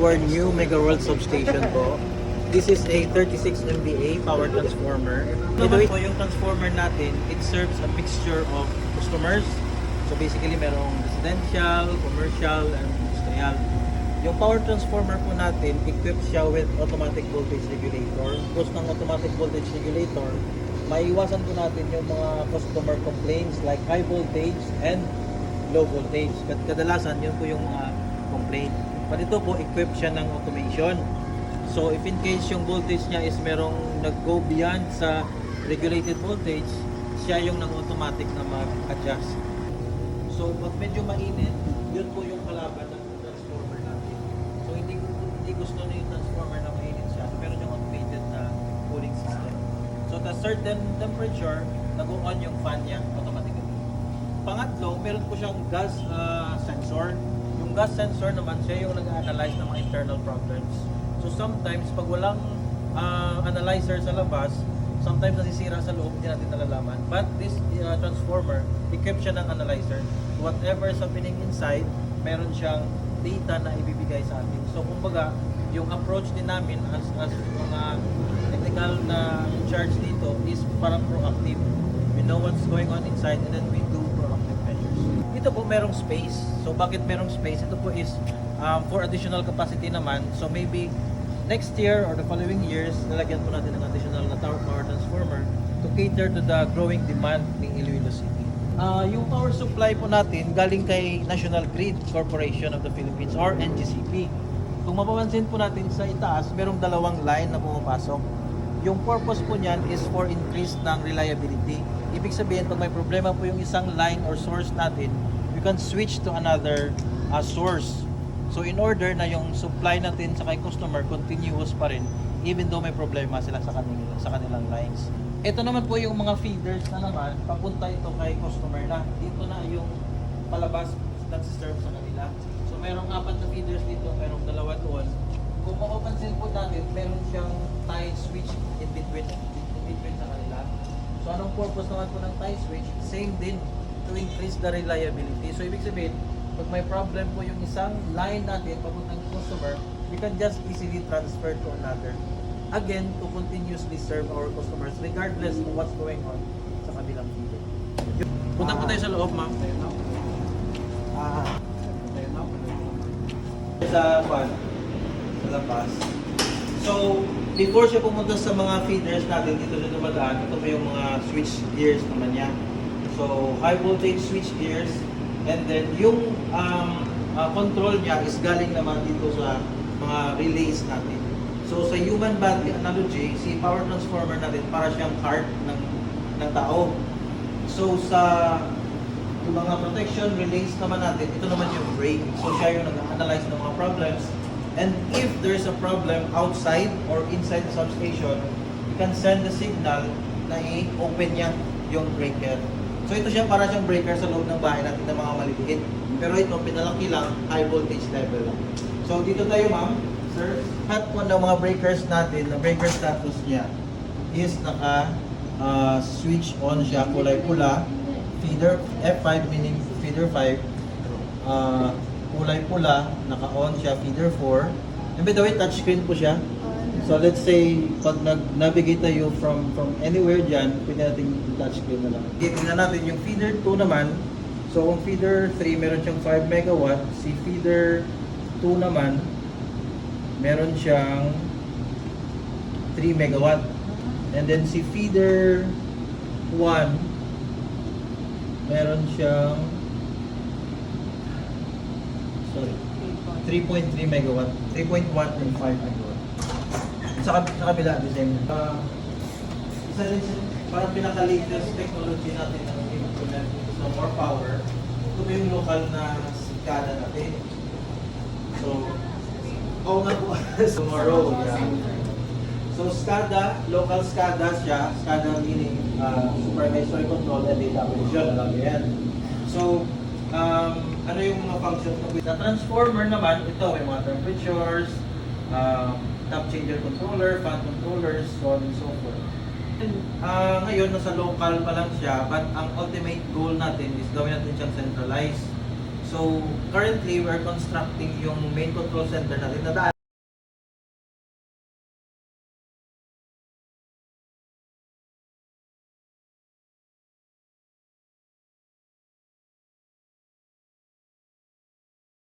our new Mega World substation po. This is a 36 MVA power transformer. Ito po yung transformer natin, it serves a mixture of customers. So basically merong residential, commercial, and industrial. Yung power transformer po natin, equipped siya with automatic voltage regulator. Because ng automatic voltage regulator, maiiwasan po natin yung mga customer complaints like high voltage and low voltage. Kadalasan yun po yung complaint. But ito po, equipped siya ng automation. So if in case yung voltage niya is merong nag-go beyond sa regulated voltage, siya yung nang-automatic na mag-adjust. So pag medyo mainit, yun po yung kalaban ng transformer natin. So hindi gusto na yung transformer na mainit siya. So meron yung automated na cooling system. So at a certain temperature, nag-on yung fan niya automatically. Pangatlo, meron po siyang gas sensor. Yung gas sensor naman, siya yung nag-analyze ng mga internal problems. So sometimes, pag walang analyzer sa labas, sometimes nasisira sa loob, hindi natin nalalaman. But this transformer, equipped siya ng analyzer. Whatever is happening inside, meron siyang data na ibibigay sa atin. So kumbaga, yung approach din namin as mga technical na in charge dito is parang proactive. We know what's going on inside and then we do proactive measures. Ito po merong space. So bakit merong space? Ito po is for additional capacity naman. So maybe next year or the following years, lalagyan po natin ng additional na power transformer to cater to the growing demand ng Iloilo City. Yung power supply po natin galing kay National Grid Corporation of the Philippines or NGCP. Kung mapapansin po natin sa itaas, merong dalawang line na pumapasok. Yung purpose po niyan is for increase ng reliability. Ibig sabihin, pag may problema po yung isang line or source natin, we can switch to another source. So in order na yung supply natin sa kay customer continuous pa rin even though may problema sila sa kanilang lines. Ito naman po yung mga feeders na naman, papunta ito kay customer na. Dito na yung palabas nagsiserve sa kanila. So merong 4 na feeders dito, merong 2 doon. Kung mapapansin po natin, meron siyang tie switch in between sa kanila. So anong purpose naman po ng tie switch? Same din, to increase the reliability. So ibig sabihin, pag may problem po yung isang line natin papuntang customer, we can just easily transfer to another. Again, to continuously serve our customers regardless of what's going on sa kabilang feeder. Punta po tayo sa loob, ma'am. Sa labas. So, before siya pumunta sa mga feeders natin, dito siya dumadaan, ito po yung mga switch gears naman niya. So, high voltage switch gears, and then yung control niya is galing naman dito sa mga relays natin. So sa human body analogy, si power transformer natin para siyang heart ng tao. So sa mga protection relays naman natin, ito naman yung brake. So siya yung nag-analyze ng mga problems. And if there's a problem outside or inside the substation, you can send the signal na i-open niya yung breaker. So ito siya para siyang breaker sa loob ng bahay natin ng mga maliliit. Pero ito pinalaki lang, high voltage level. So dito tayo, ma'am, sir. Lahat po ng mga breakers natin, na breaker status niya is naka switch on siya, kulay pula. Feeder F5 meaning feeder 5. Kulay pula, naka-on siya, feeder 4. And by the way, touchscreen po siya. So let's say, pag nag-navigate tayo from anywhere dyan, pwede natin touchscreen na lang. Tingnan natin yung feeder 2 naman. So kung feeder 3, meron siyang 5 megawatt. Si feeder 2 naman, meron siyang 3 megawatt. And then si feeder 1, meron siyang 3.3 megawatt. 3.1 and 5 megawatt. Sa kabila, the same. Isa rin parang pinaka-latest technology natin na implement so more power. Ito yung local na SCADA natin. So, nga po tomorrow. Yeah. So, SCADA, local SCADA siya. SCADA meaning supervisory control and data acquisition. Alam niyo yan. So, ano yung mga functions ng sa transformer naman, ito may mga temperatures, top changer controller, fan controllers, so on and so forth. Ngayon, nasa local pa lang siya, but ang ultimate goal natin is gawin natin siyang centralized. So, currently, we're constructing yung main control center natin. Nadaan